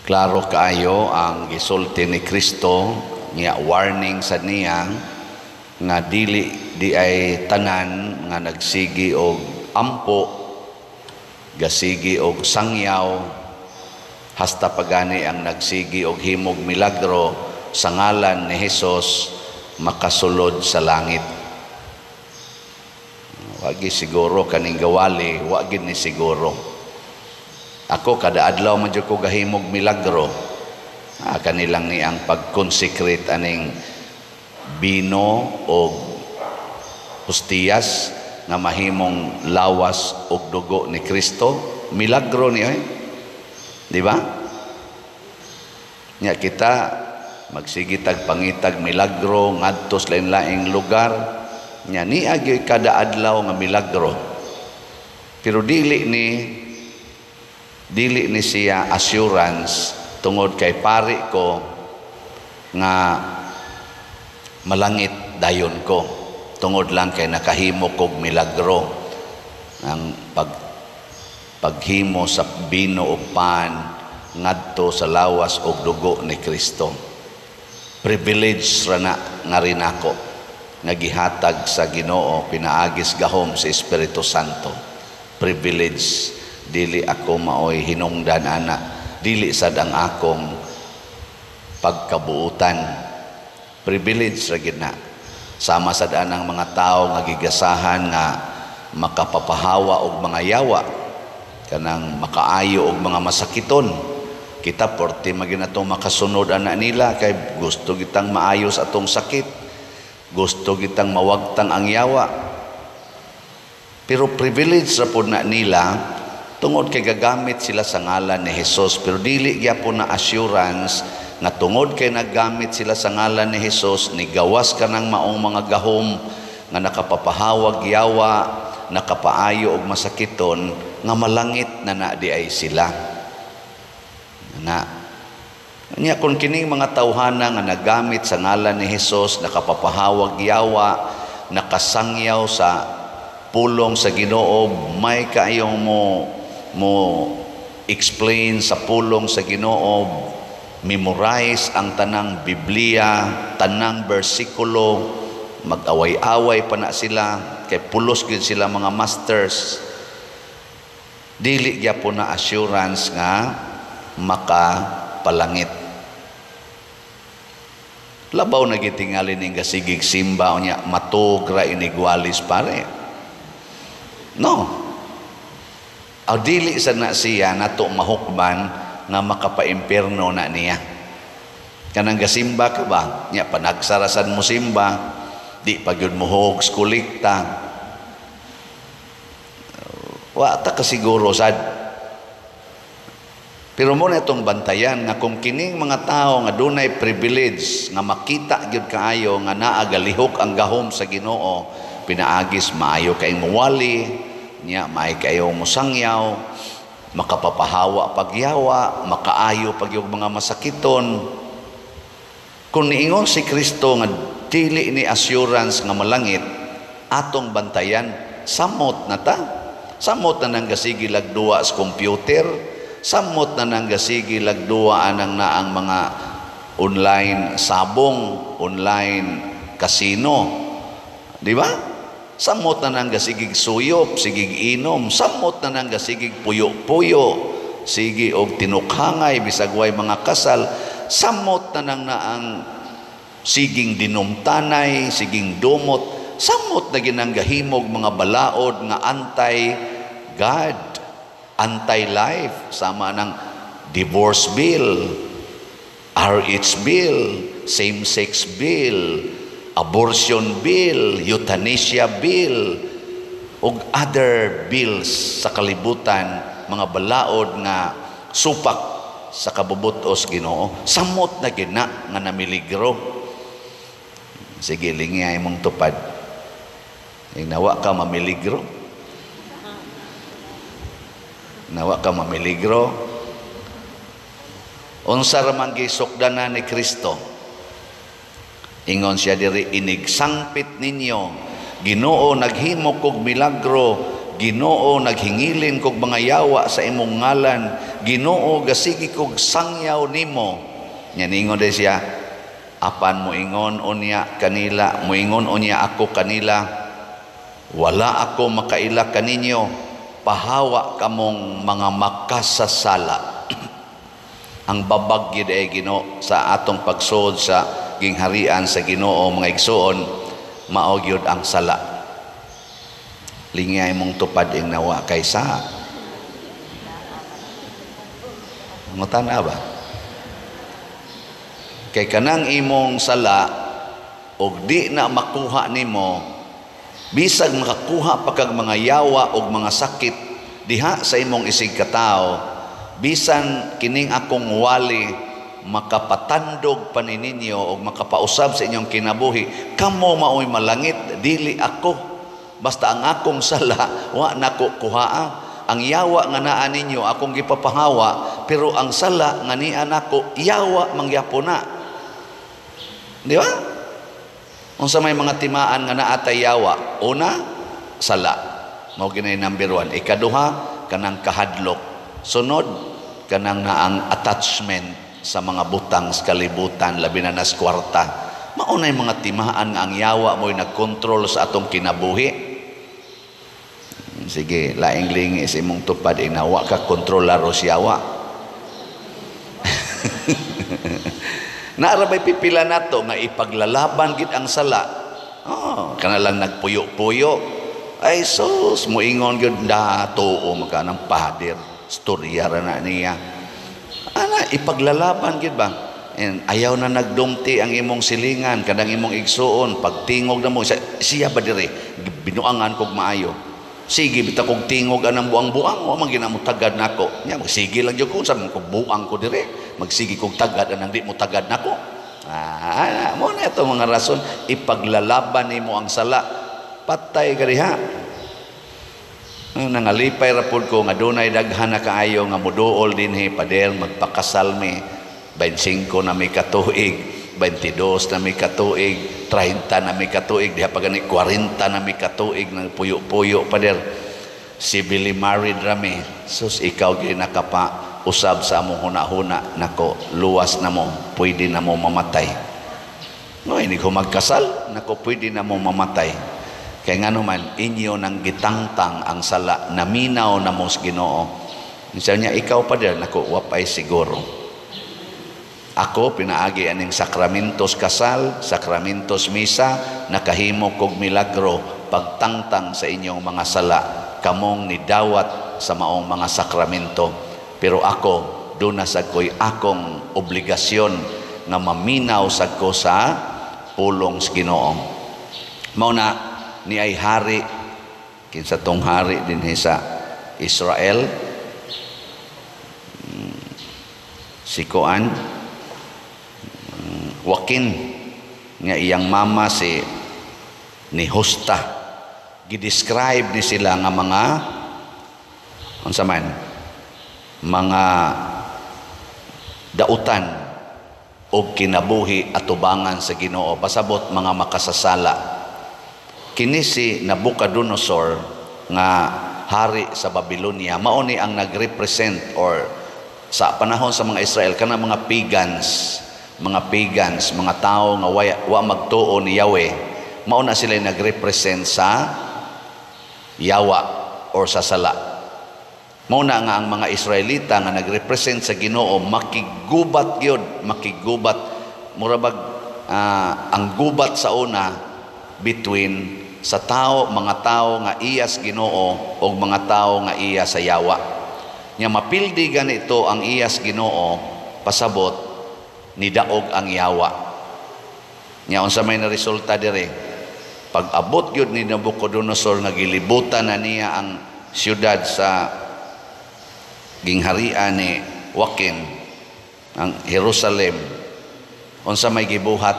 Klaro kaayo ang gisulti ni Kristo nga warning sa niya nga dili di ay tanan nga nagsigi og ampo, gasigi og sangyaw, hasta pagani ang nagsigi og himog milagro sa ngalan ni Hesus makasulod sa langit. Wagi siguro kaning gawali, wagi ni siguro. Ako kada adlaw man jud ko gahimog milagro. Kanilang ni ang pag-consecrate aning bino o hostiyas nga mahimong lawas og dugo ni Kristo. Milagro niya, di ba? Nya kita magsigitag pangitag milagro ngadto sa lain-laing lugar. Nya ni agi kada adlaw nga milagro. Pero dili ni siya assurance tungod kay pari ko nga malangit dayon ko tungod lang kay nakahimo kog milagro ang paghimo sa bino ug pan ngadto sa lawas ug dugo ni Kristo. Privilege ra na nga rin ako nga gihatag sa Ginoo pinaagis gahom sa Espiritu Santo. Privilege. Dili ako maoy hinungdan ana, dili sad ang akong pagkabuutan. Privilege ra gid na. Sama sad anang mga tao nga gigasahan nga makapapahawa og mga yawa, kanang makaayo og mga masakiton. Kita porte maginato makasunod ana nila kay gusto kitang maayos atong sakit. Gusto kitang mawagtang ang yawa. Pero privilege ra pud na nila tungod kay gagamit sila sa ngalan ni Hesus, pero dili gyapon na assurance nga tungod kay naggamit sila sa ngalan ni Hesus, nigawas ka ng maong mga gahom nga nakapapahawag yawa, nakapaayo og masakiton, nga malangit na di ay sila. Nya kung kining mga tawhana nga nagamit sa ngalan ni Hesus, nakapapahawag yawa, nakasangyaw sa pulong sa Ginoo, may kaayong mo explain sa pulong sa Ginoo, memorize ang tanang Biblia, tanang bersikulo, mag-away-away pa na sila, kay pulos gyud sila mga masters. Dili gyapon na assurance nga makapalangit. Labaw na gitingali ning gasigig simba unya matug ra inigwalis pare. No. Aw dili sa na siya nato mahukman nga makapaimpierno na niya. Kanang gasimba ka ba? Nya panagsarasan mo simba, di pa gyud mo hogs kolekta. Wa ta kasiguro sad. Pero mo na itong bantayan nga kung kining mga tao nga dunay privilege nga makita gyud kaayo nga naa galihok ang gahom sa Ginoo, pinaagis maayo kay muwali. Nya may kayo musangyaw, makapapahawa pagyawa, makaayo pag yung mga masakiton. Kung niingon si Kristo nga dili ni assurance nga malangit, atong bantayan, samot na ta. Samot na nang gasigi lagduwa sa computer, samot na nang gasigi lagduwa anang naang mga online sabong, online casino. Di ba? Samot na nang gasigig suyop, sigig inom, samot na nang gasigig puyo-puyo, sige og tinukhangay, bisag way mga kasal, samot na nang naang siging dinumtanay, siging dumot, samot na ginanggahimog mga balaod nga anti-God, anti-life, sama ng divorce bill, RH bill, same-sex bill, abortion bill, euthanasia bill, ug other bills sa kalibutan, mga balaod nga supak sa kabubutos Ginoo. Samot na gina nga namiligro. Sige, lingay mong tupad. Nawa ka mamiligro. Nawa ka mamiligro. Unsa ra man gisukdanan ni Kristo? Ingon siya diri, inigsangpit ninyo, Ginoo naghimo kog milagro, Ginoo, naghingilin kog mga yawa sa imong ngalan. Ginoo, gasigi kog sangyaw nimo. Nya ningon din siya, apan moingon unya kanila, moingon unya ako kanila, wala ako makaila kaninyo, pahawa kamong mga makasasala. Ang babag gyud ay Ginoo sa atong pagsuod sa gingharian sa Ginoo, mga igsoon, mao gyud ang sala. Lingay mong tupad ing nawa kaysa ngutan ba? Kay kanang imong sala og di na makuha nimo, bisag makakuha pa kag mga yawa og mga sakit diha sa imong isig katao, bisan kining akong wali makapatandog panininyo o makapausab sa inyong kinabuhi, kamo mao'y malangit, dili ako. Basta ang akong sala, wa nako kuhaa. Ang yawa nga naa ninyo, akong gipapahawa, pero ang sala nga niya nako, yawa mangyapon na. Di ba? Kung sa may mga timaan nga naatay yawa, una, sala. Mao ginay number 1. Ikaduha, kanang kahadlok. Sunod, kanang naang attachment sa mga butang sa kalibutan, labi na nas kwarta. Maunay mga timaan nga ang yawa mo'y nagkontrol sa atong kinabuhi. Sige, laing lingis imong tupad, inawa ka kontrolaro si yawa. Naarabay pipila nato nga ipaglalaban gid ang sala. Oh, kana lang nagpuyo-puyo. Ay sus, moingon gyud dato maka ng pader. Storya ra na niya. Ana, ipaglalaban gid ba? And ayaw na nagdumti ang imong silingan, kadang imong igsuon, pagtingog na mo, siya ba dire? Binuangan kog maayo. Sige, bita kog tingog anang buang-buang, o man ginamutagad nako. Nya, magsige lang jud ko, sa kog buang ko dire. Magsige kog tagad anang di mo tagad nako. Mo na ito mga rason, ipaglalaban nimo ang sala. Patay ka diha. Nangalipay rapod ko nga dunay daghan na kaayo nga muduol dinhi pader magpakasal mi 25 na may katuig, 22 na may katuig, 30 na may katuig, diha pa gani 40 na may katuig nang puyo-puyo pader. Civilly married rami. Sus, ikaw gyud nakapa usab sa among huna-huna, nako luwas na mo, pwede na mo mamatay. No, ini ko magkasal, nako pwede na mo mamatay. Kaya nga naman, inyo nang gitangtang ang sala, naminaw na mo sa Ginoo. Minsan niya, ikaw pa din, ako, wapay siguro. Ako, pinaagi aning sakramentos kasal, sakramentos misa, nakahimo kog milagro, pagtangtang sa inyong mga sala, kamong nidawat sa maong mga sakramento. Pero ako, doon na sagko'y akong obligasyon na maminaw sagko sa pulong sa Ginoo. Mauna, ni ay hari, kinsa tong hari din sa Israel, si Koan, Joaquin, nga iyang mama si ni Justa, gidescribe ni sila nga mga unsa man, mga dautan o kinabuhi atubangan sa Ginoo, pasabot mga makasasala. Kini si Nabucodonosor nga hari sa Babylonia, mao ni ang nagrepresent or sa panahon sa mga Israel kana mga pagans, mga tao nga wa magtuo ni Yahweh, mao na sila nagrepresent sa yawa or sa sala. Mao na nga ang mga Israelita nga nagrepresent sa Ginoo, makigubat gyud, makigubat murabag ang gubat sa una between sa tao, mga tao nga iya sa Ginoo o mga tao nga iya sa yawa. Nya mapildi ganito ang iya sa Ginoo, pasabot nidaog ang yawa. Nya unsa may na resulta dire? Pag abot gyud ni Nabucodonosor nga gilibutan na niya ang siyudad sa gingharian ni Joaquin, ang Jerusalem, unsa may gibuhat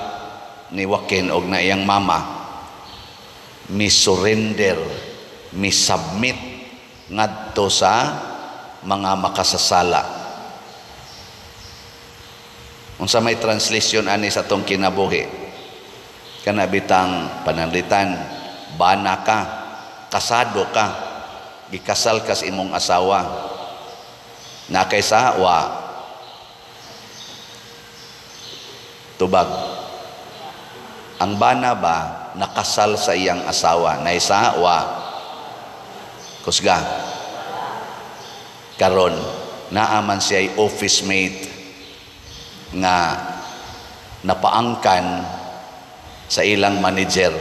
ni Joaquin og na iyang mama, mi-surrender, mi-submit ngadto sa mga makasasala. Unsa may translation ani sa tong kinabuhi? Kana bitang pananglitan, bana ka, kasado ka, gikasal kas imong asawa. Na kaysa wa. Tubag. Ang bana ba nakasal sa iyang asawa? Na isa wa. Kusga. Karon naaman siya ay office mate nga napaangkan sa ilang manager.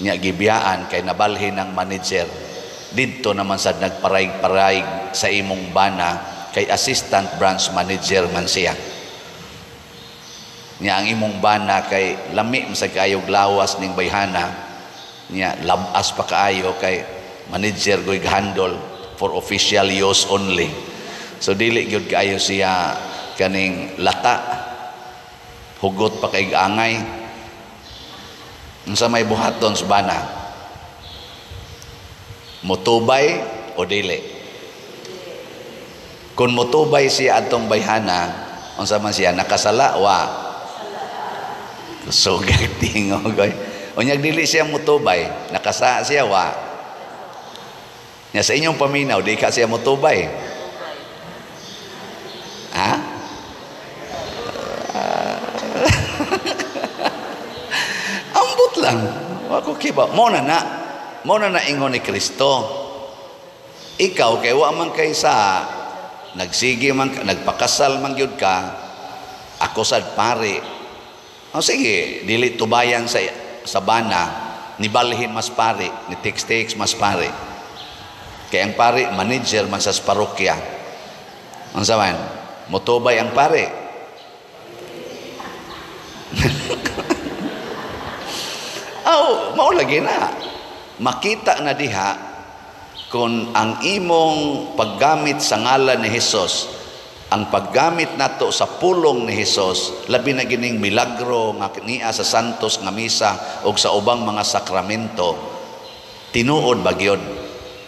Nya gibiyaan kay nabalhin ng manager. Didto naman sad nagparayg-parayg sa imong bana kay assistant branch manager man siya. Nya ang imong bana kay lami sa kaayog lawas ning bayhana. Nya labas pa kaayo kay manager goy handle for official use only. So dili gyud kaayo siya kaning lata. Hugot pa kay angay. Unsa may buhaton sa bana? Mutubay o dili? Kung mutubay siya atong bayhana, unsa man siya nakasala wa? So tingog oy. Unyag dili siya mutubay, nakasa siya wa? Nya sa inyong paminaw di ka siya mutubay. Ha? Ambot lang. Ako kiba. Muna na ingon ni Kristo. Ikaw kay wa man kay sa nagsige man nagpakasal man gyud ka. Ako sad pare. O sige, dili tubayan sa bana, nibalhin mas pare, ni text mas pare. Kay ang pare manager man sa parokya. Unsa man? Motubay ang pare. Mao lagi na. Makita na diha kung ang imong paggamit sa ngalan ni Hesus, ang paggamit nato sa pulong ni Hesus, labi na gining milagro nga niya sa santos nga misa o sa ubang mga sakramento, tinuod ba gyud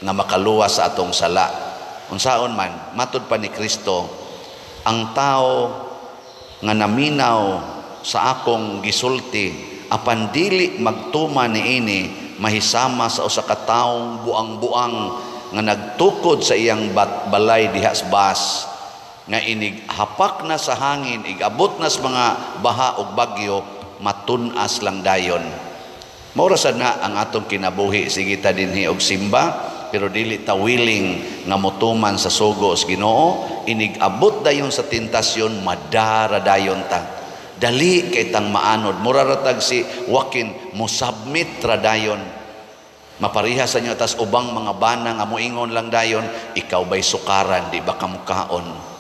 nga makaluwas sa atong sala. Unsaon man, matud pa ni Kristo, ang tao nga naminaw sa akong gisulti, apan dili magtuma niini, mahisama sa usa ka taong buang-buang nga nagtukod sa iyang balay diha sa bas, nga inig hapak na sa hangin, igabot na sa mga baha ug bagyo, matunas lang dayon. Maura sad na ang atong kinabuhi, sige ta dinhi og simba, pero dili ta willing nga motuman sa sugo sa Ginoo, inig abot dayon sa tentasyon, madara dayon ta. Dali kay tang maanod, muraratag si Joaquin musubmit ra dayon. Mapariha sa inyo tas ubang mga bana nga moingon lang dayon, ikaw ba'y sukaran, di ba kamukaon?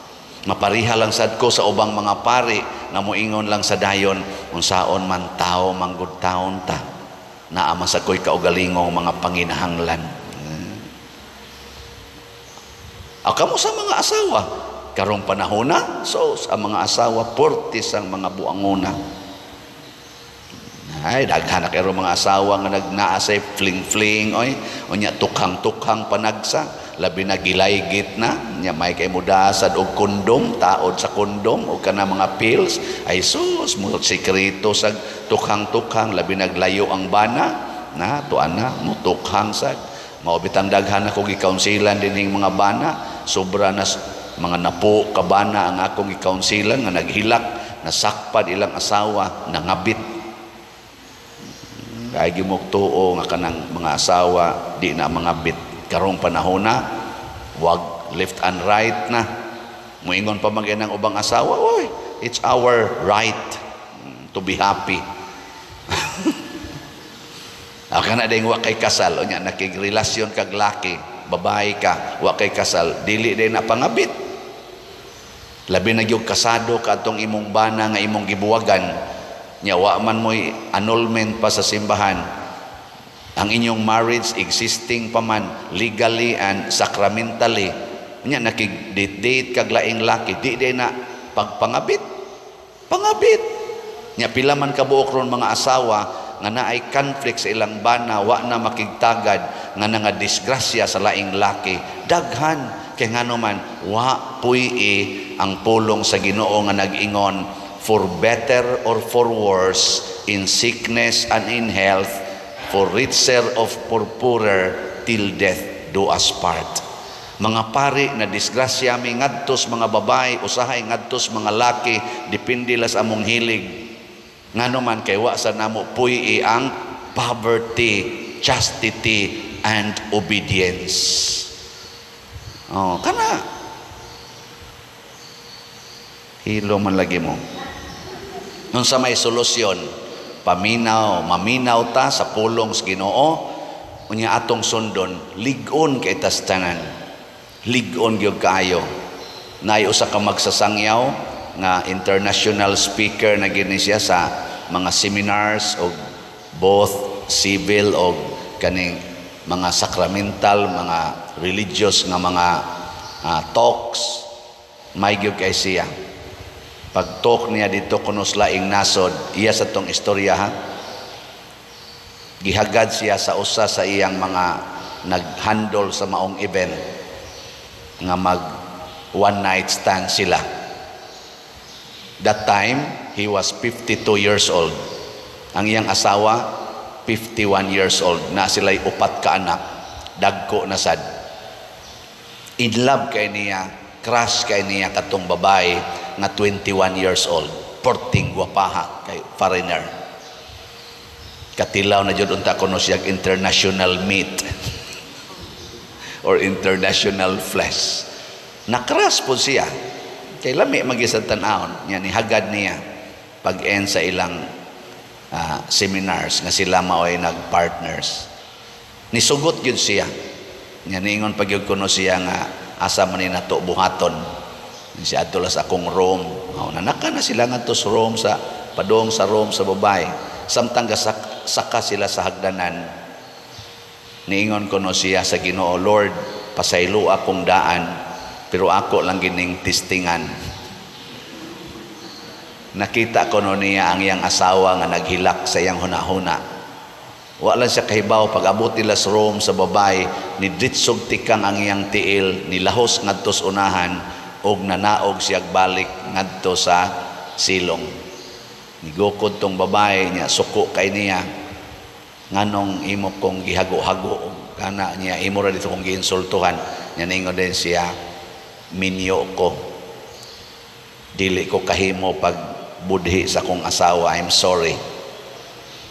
Mapariha lang sad ko sa ubang mga pari nga moingon lang sa dayon, unsaon man tao manggud taon ta. Naa man sa koy kaugalingong mga panginahanglan. Kamo sa mga asawa, karong panahona, so sa mga asawa, portis ang mga buanguna. Ay, daghan na kayo mga asawa nga nagnaasay fling-fling, oy, unya tukhang-tukhang panagsa, labi na gilaygit na, nya may kay mudasad og kondom, taod sa kondom, o kana mga pills, ay sus, mo sikreto sa tukhang-tukhang, labi naglayo ang bana, na, tuan na, mutukhang sad, maubitang daghan na kong ikaunsilan din mga bana, sobra na mga napo kabana ang akong ikaunsilan nga naghilak, nasakpad ilang asawa, nangabit. Kaya gimugtuo nga kanang mga asawa, di na mangabit. Karong panahon na, wag left and right na. Muingon pa magyan ng ubang asawa, oy, it's our right to be happy. Aka na din wa kay kasal, o nya nakigrelasyon kag laki, babae ka, wa kay kasal, dili din na pangabit. Labi na gyud kasado ka atong imong bana nga imong gibuwagan, nya wa man mo'y annulment pa sa simbahan. Ang inyong marriage existing pa man legally and sacramentally, nya nakig-date kag laing laki, di na pagpangabit. Pangabit. Nya pila man kabuok ron mga asawa nga naay conflict sa ilang bana, wa na makigtagad nga nga disgrasya sa laing laki. Daghan kay ngano man wa puy ang pulong sa Ginoo nga nag-ingon, for better or for worse, in sickness and in health, for richer or for poorer, till death. do us part. Mga pari na disgrasya mi ngadtos mga babae, usahay ngadtos mga laki, depende las among hilig. Ngano man kay wa sa namo puy ang poverty, chastity, and obedience. Oh, kana hilo man lagi mo. Nun sa may solusyon, maminaw ta sa pulong sa Ginoo, unya atong sundon, ligon kay tas tanan. Ligon gyud kaayo. Naay usa ka magsasangyaw nga international speaker na gini siya sa mga seminars o both civil o kaning mga sacramental, mga religious nga mga talks. May gyud kay siya. Pag talk niya dito kunos laing nasod, iya sa tong istorya ha. Gihagad siya sa usa sa iyang mga nag-handle sa maong event nga mag one night stand sila. That time he was 52 years old. Ang iyang asawa 51 years old. Na sila'y upat ka anak, dagko na sad. In love kay niya, crush kay niya katong babae nga 21 years old, porting guwapaha kay foreigner. Katilaw na jud unta kuno siya international meat or international flesh. Nakras po siya. Kay lami mag-isang tanahon. Yan, ihagad niya pag-end sa ilang seminars nga sila mao'y nag-partners. Nisugot yun siya. Yan, ingon pag yun kuno siya nga asa man na to buhaton. Siya atulas akong Rome. Nanaka na sila nga to sa Rome, sa padong sa Rome sa babae. Samtang saka sila sa hagdanan. Niingon ko no siya sa Ginoo, Lord, pasaylo akong daan, pero ako lang gining tistingan. Nakita ko no niya ang iyang asawa nga naghilak sa iyang hunahuna. Wala siya kahibaw, pag abot nila sa Rome sa babae, ni ditsog tikang ang iyang tiil, nilahos ngadto sa unahan, og nanaog siya balik ngadto sa silong. Nigukod tong babae niya, suko kay niya, nganong imo kong gihago-hago kana niya imo ra dito kong giinsultuhan nya ningon din siya minyo ko dili ko kahimo pag budhi sa kong asawa, I'm sorry.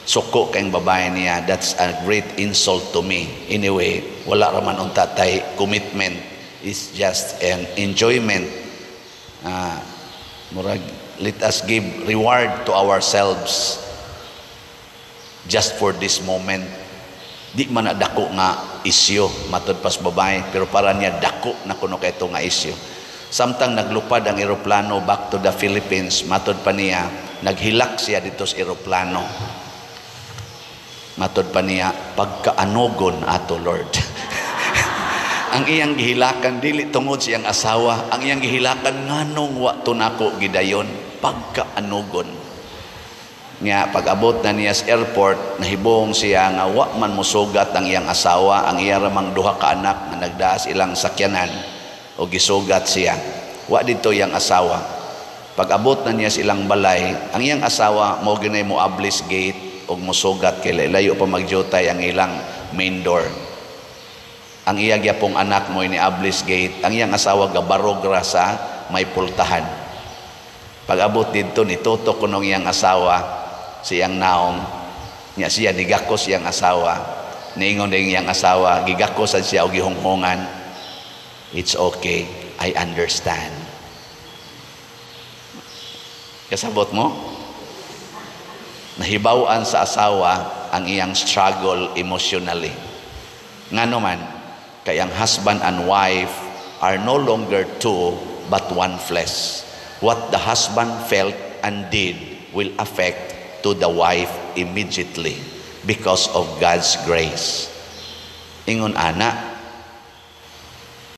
Suko kayong babae niya, that's a great insult to me. Anyway, wala raman unta tay commitment, it's just an enjoyment. Murag let us give reward to ourselves just for this moment. Di man na dako nga isyo matod pas babae, pero para niya dako na kuno kay ito nga isyo. Samtang naglupad ang eroplano back to the Philippines, matod pa niya, naghilak siya dito sa eroplano. Matod pa niya, pagkaanogon ato Lord. Ang iyang gihilakan dili tungod siyang asawa, ang iyang gihilakan nganong wa tunako gidayon, pagkaanogon. Nga pag-abot na niya sa airport, nahibong siya nga wa man mosugat ang iyang asawa, ang iya ramang duha ka anak na nagdaas ilang sakyanan o gisugat siya. Wa dito iyang asawa. Pag-abot na niya sa ilang balay, ang iyang asawa mo ginay mo ablis gate o mosugat kay layo pa magjutay ang ilang main door. Ang iya gyapong anak mo ini ablis gate, ang iyang asawa gabarog ra sa may pultahan. Pag-abot dito nitutok kunong iyang asawa siyang naong niya siya nigakos siyang asawa, niingon din iyang asawa, gigakosan siya o gihonghongan, it's okay, I understand. Kasabot mo? Nahibawan sa asawa ang iyang struggle emotionally. Ngano man, kay ang husband and wife are no longer two but one flesh. What the husband felt and did will affect to the wife immediately because of God's grace. Ingon ana,